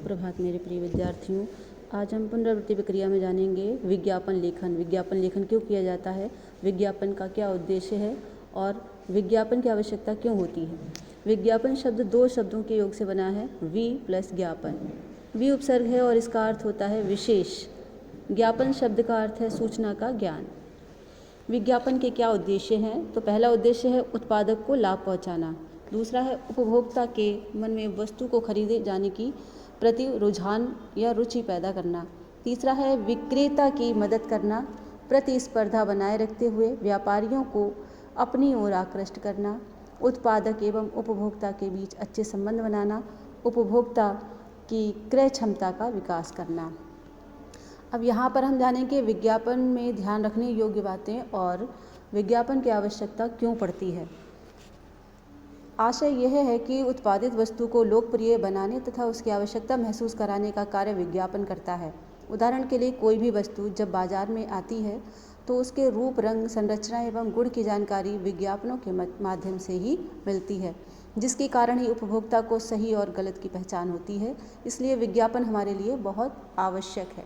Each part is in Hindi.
सुप्रभात मेरे प्रिय विद्यार्थियों। आज हम पुनरावृत्ति प्रक्रिया में जानेंगे विज्ञापन लेखन। विज्ञापन लेखन क्यों किया जाता है, विज्ञापन का क्या उद्देश्य है और विज्ञापन की आवश्यकता क्यों होती है। विज्ञापन शब्द दो शब्दों के योग से बना है, वि प्लस ज्ञापन। वि उपसर्ग है और इसका अर्थ होता है विशेष। ज्ञापन शब्द का अर्थ है सूचना का ज्ञान। विज्ञापन के क्या उद्देश्य हैं, तो पहला उद्देश्य है उत्पादक को लाभ पहुंचाना। दूसरा है उपभोक्ता के मन में वस्तु को खरीदे जाने की प्रति रुझान या रुचि पैदा करना। तीसरा है विक्रेता की मदद करना, प्रतिस्पर्धा बनाए रखते हुए व्यापारियों को अपनी ओर आकृष्ट करना। उत्पादक एवं उपभोक्ता के बीच अच्छे संबंध बनाना, उपभोक्ता की क्रय क्षमता का विकास करना। अब यहाँ पर हम जानेंगे विज्ञापन में ध्यान रखने योग्य बातें और विज्ञापन की आवश्यकता क्यों पड़ती है। आशय यह है कि उत्पादित वस्तु को लोकप्रिय बनाने तथा उसकी आवश्यकता महसूस कराने का कार्य विज्ञापन करता है। उदाहरण के लिए कोई भी वस्तु जब बाजार में आती है तो उसके रूप, रंग, संरचना एवं गुण की जानकारी विज्ञापनों के माध्यम से ही मिलती है, जिसके कारण ही उपभोक्ता को सही और गलत की पहचान होती है। इसलिए विज्ञापन हमारे लिए बहुत आवश्यक है।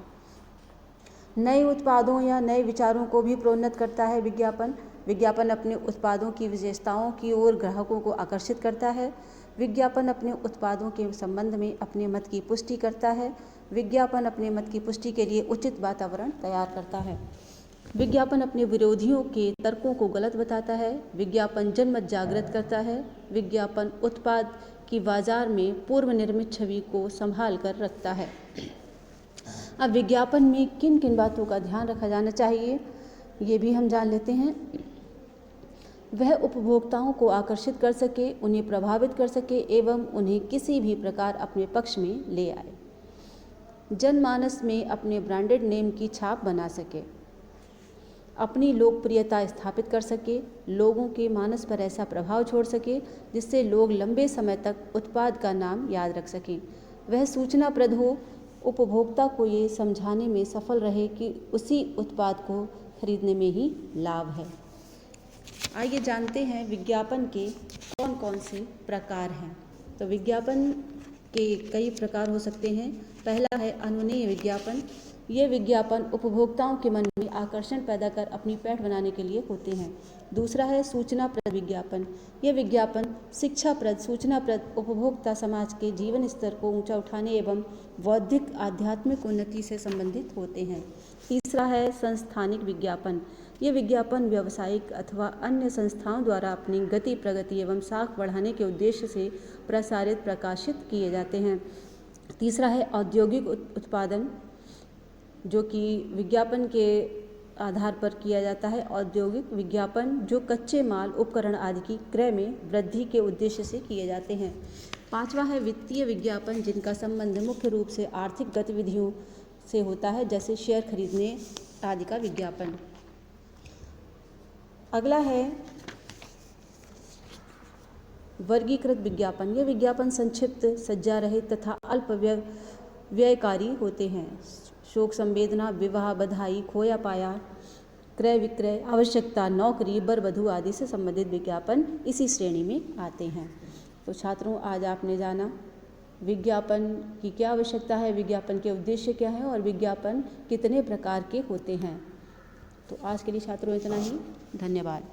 नए उत्पादों या नए विचारों को भी प्रोन्नत करता है विज्ञापन। विज्ञापन अपने उत्पादों की विशेषताओं की ओर ग्राहकों को आकर्षित करता है। विज्ञापन अपने उत्पादों के संबंध में अपने मत की पुष्टि करता है। विज्ञापन अपने मत की पुष्टि के लिए उचित वातावरण तैयार करता है। विज्ञापन अपने विरोधियों के तर्कों को गलत बताता है। विज्ञापन जनमत जागृत करता है। विज्ञापन उत्पाद की बाजार में पूर्व निर्मित छवि को संभाल कर रखता है। अब विज्ञापन में किन किन बातों का ध्यान रखा जाना चाहिए, ये भी हम जान लेते हैं। वह उपभोक्ताओं को आकर्षित कर सके, उन्हें प्रभावित कर सके एवं उन्हें किसी भी प्रकार अपने पक्ष में ले आए। जनमानस में अपने ब्रांडेड नेम की छाप बना सके, अपनी लोकप्रियता स्थापित कर सके, लोगों के मानस पर ऐसा प्रभाव छोड़ सके जिससे लोग लंबे समय तक उत्पाद का नाम याद रख सकें। वह सूचनाप्रद हो, उपभोक्ता को ये समझाने में सफल रहे कि उसी उत्पाद को खरीदने में ही लाभ है। आइए जानते हैं विज्ञापन के कौन कौन से प्रकार हैं। तो विज्ञापन के कई प्रकार हो सकते हैं। पहला है अनुनेय विज्ञापन। ये विज्ञापन उपभोक्ताओं के मन में आकर्षण पैदा कर अपनी पैठ बनाने के लिए होते हैं। दूसरा है सूचनाप्रद विज्ञापन। ये विज्ञापन शिक्षाप्रद, सूचनाप्रद, उपभोक्ता समाज के जीवन स्तर को ऊंचा उठाने एवं बौद्धिक आध्यात्मिक उन्नति से संबंधित होते हैं। तीसरा है संस्थानिक विज्ञापन। ये विज्ञापन व्यावसायिक अथवा अन्य संस्थाओं द्वारा अपनी गति, प्रगति एवं साख बढ़ाने के उद्देश्य से प्रसारित, प्रकाशित किए जाते हैं। तीसरा है औद्योगिक उत्पादन, जो कि विज्ञापन के आधार पर किया जाता है। औद्योगिक विज्ञापन जो कच्चे माल, उपकरण आदि की क्रय में वृद्धि के उद्देश्य से किए जाते हैं। पांचवा है वित्तीय विज्ञापन, जिनका संबंध मुख्य रूप से आर्थिक गतिविधियों से होता है, जैसे शेयर खरीदने आदि का विज्ञापन। अगला है वर्गीकृत विज्ञापन। यह विज्ञापन संक्षिप्त, सज्जा रहित तथा अल्प व्ययकारी होते हैं। शोक संवेदना, विवाह, बधाई, खोया पाया, क्रय विक्रय, आवश्यकता, नौकरी, बर वधू आदि से संबंधित विज्ञापन इसी श्रेणी में आते हैं। तो छात्रों, आज आपने जाना विज्ञापन की क्या आवश्यकता है, विज्ञापन के उद्देश्य क्या है और विज्ञापन कितने प्रकार के होते हैं। तो आज के लिए छात्रों इतना ही। धन्यवाद।